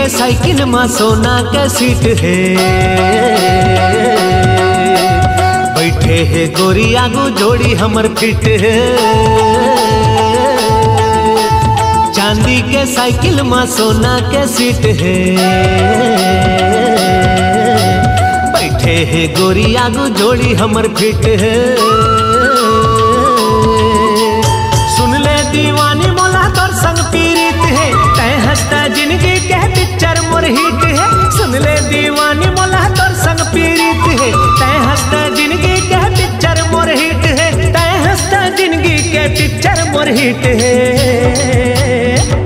के साइकिल में सोना के सीट है, बैठे है गोरी आगू जोड़ी हमर फिट है। चांदी के साइकिल में सोना के सीट है, बैठे है गोरी आगू जोड़ी हमर फिट है। सुन ले दीवानी मोला तोर संग पीड़ित है, तय हंसता जिंदगी के पिक्चर मोर हिट है। सुन ले दीवानी मोला तोर संग पीड़ित है, तय हंसता जिंदगी के पिक्चर मोर हिट है। तय हंसता जिंदगी के पिक्चर मोर हिट है।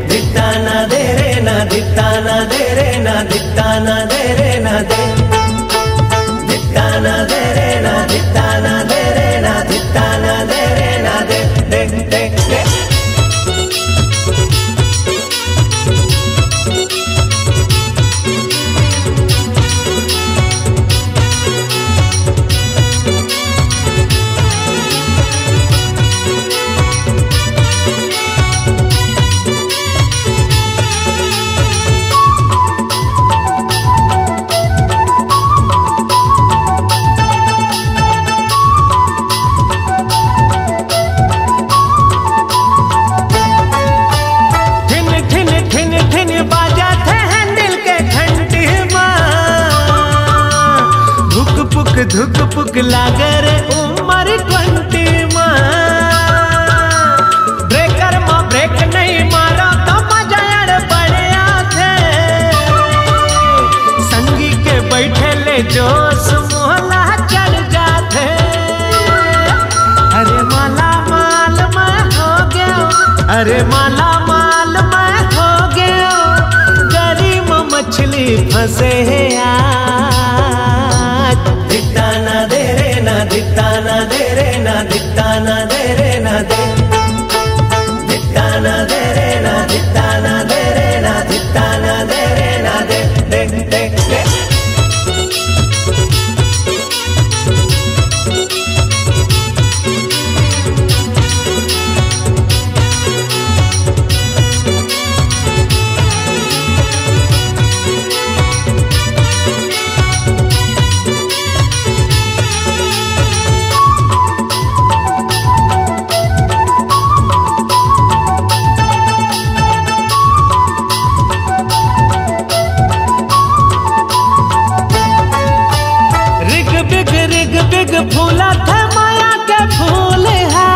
दित्ता ना दे रे ना, दित्ता ना दे रे ना, दित्ता ना दे रे ना दे, दित्ता ना दे रे ना, दित्ता ना दे रे ना, दित्ता ना दे रे ना दे, दे दे दे। धुक पुक लागर उमर 20 ब्रेकर में ब्रेक नहीं मारा तो मजा यार बढ़िया थे। संगी के बैठे ले जोश मोहला चढ़ जाते। अरे माला माल मैं हो गया, अरे माला माल मैं हो गया, गरीब मछली फंसे है आज। दित्ता ना दे रे ना, दित्ता ना दे रे ना, दित्ता ना दे रे ना दे, दित्ता ना दे रे ना, दित्ता ना दे रे ना, दित्ता ना दे रे ना दे, दे दे दे। फूला थे माया के फूल है,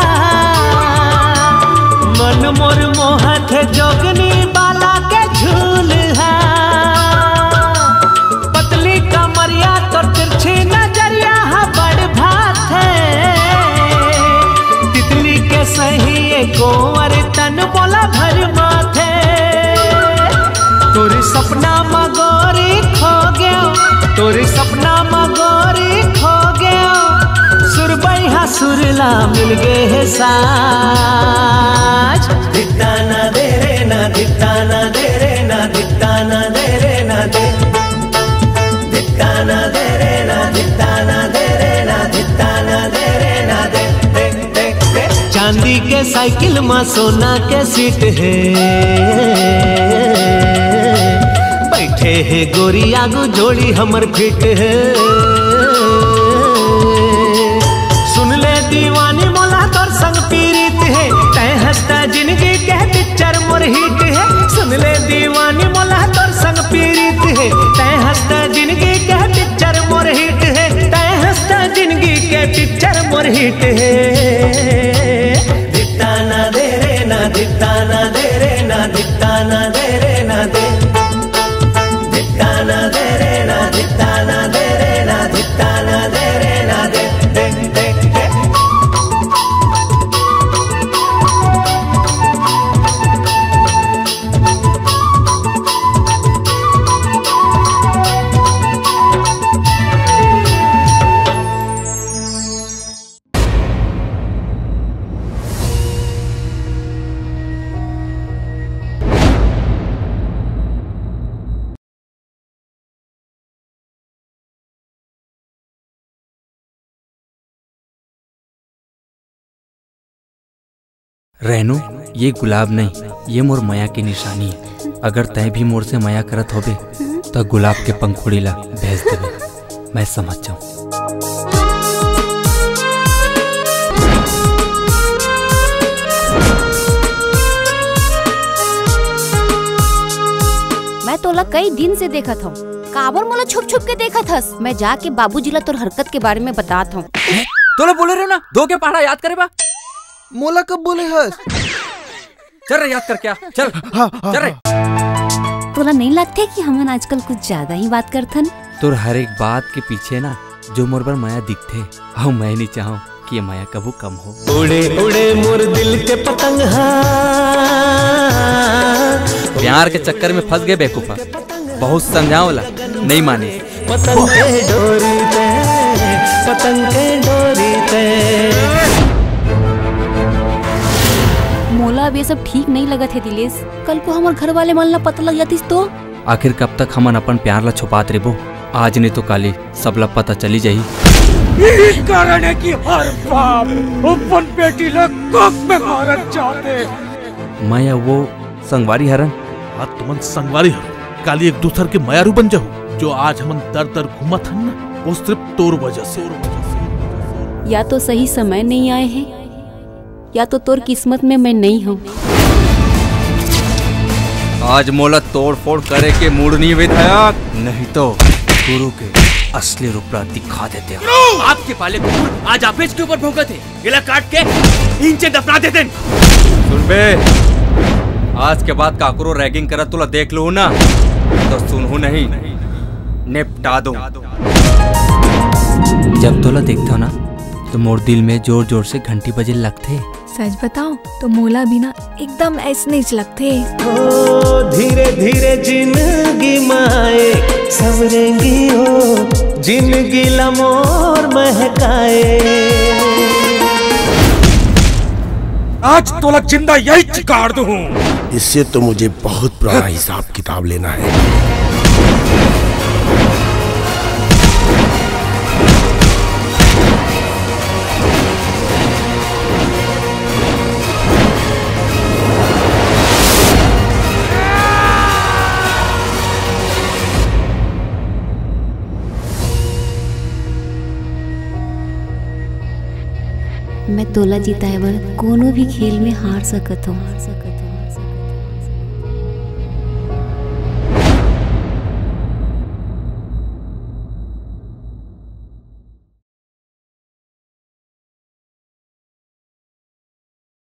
मन मोर मोहत जोगनी बाला के झूल है। पतली कमरिया तो तिरछी नजरिया है बड़ भात है। तितली के सही गोवर तन बोला भर माथे। तोरी सपना मगोरी खो गया, तोरी सपना मगोरी खो गया, सुरबैया सुरला मिल गए है साज। दित्ता ना दे रे ना, दित्ता ना दे रे ना, दित्ता ना दे रे ना दे, दित्ता ना दे रे ना, दित्ता ना दे रे ना, दित्ता ना दे रे ना दे, दे दे दे। चांदी के साइकिल में सोना के सीट है, बैठे है गोरी आगू जोड़ी हमर फिट है। सुन ले दीवानी मोला तोर संग पीड़ित है, तय हंसता जिंदगी के पिक्चर मोर हिट है। सुन ले दीवानी मोला तोर संग पीड़ित है, तय हंसता जिंदगी के पिक्चर मोर हिट है। तय हंसता जिंदगी के पिक्चर मोर हिट है। दित्ता ना दे रे ना, दित्ता ना दे रे ना, दित्ता ना दे रे ना दे, दित्ता ना दे रे ना, दित्ता ना दे रे ना, दित्ता ना दे रे ना दे, दे दे दे। रेनू, ये गुलाब नहीं, ये मोर माया की निशानी है। अगर तय भी मोर से माया करत होबे तो गुलाब के पंखुड़ी ला भेज देबे, मैं समझ जाऊं। मैं तोला कई दिन से देखत हूँ, काबर मोला छुप छुप के देखत हस। मैं जाके बाबूजी ला तोर हरकत के बारे में बतात हूँ। तोला बोले रहे ना दो के पहाड़ा याद करे बा। मोला कब बोले हस? चल रे याद कर क्या, चल चल रे। तोला नहीं लगते कि हमन आजकल कुछ ज्यादा ही बात करथन? तोर हर एक बात के पीछे ना जो मोर बर माया दिखते, हाँ मैं नहीं चाहूँ कि ये माया कबू कम हो। उड़े उड़े मोर दिल के पतंग, प्यार के चक्कर में फंस गए बेवकूफा, बहुत समझाओला नहीं माने। पतंग के डोरी ते, पतंग के डोरी ते। मोला अब ये सब ठीक नहीं लगत है दिलेश। कल को हमारे घर वाले मन ला पता लग जातीस तो? आखिर कब तक हमन अपन प्यार ला छुपात रेबो? आज नहीं तो काली सबला पता चली जाही। यही कारण है कि हर बाप अपन बेटी ला कोख में मारत चाहते। माया वो संगवारी हरन। हाँ तुमन संगवारी हर काली एक दूसर के मायारू बन जाओ। जो आज हमन दर दर घूमत हन ना, वो सिर्फ तोर वजह से। या तो सही समय नहीं आए हैं, या तो तोर किस्मत में मैं नहीं हूँ। आज मोला तोड़ फोड़ करे के मूड नहीं विधायक, नहीं तो गुरु के असली रूप दिखा देते। आपके पाले कुकुर आज आपेज के ऊपर भौंकत थे, गिला काट के इंचे दफना देते। सुन बे, आज के बाद काकरो रैगिंग करत तुला देख लू ना तो सुनहू नहीं निपटा दो। जब तोला देखता ना तो मोर दिल में जोर जोर से घंटी बजे लगते। सच बताओ तो मोला बिना एकदम ऐसे नहीं लगते। धीरे धीरे जिंदगी माए सवरेंगी हो, जिंदगी लमोर महकाए। आज तोला जिंदा यही चिकाड़ दूं। इससे तो मुझे बहुत पुराना हिसाब किताब लेना है। मैं तोला जीताए बर कोनो भी खेल में हार सकत हूँ।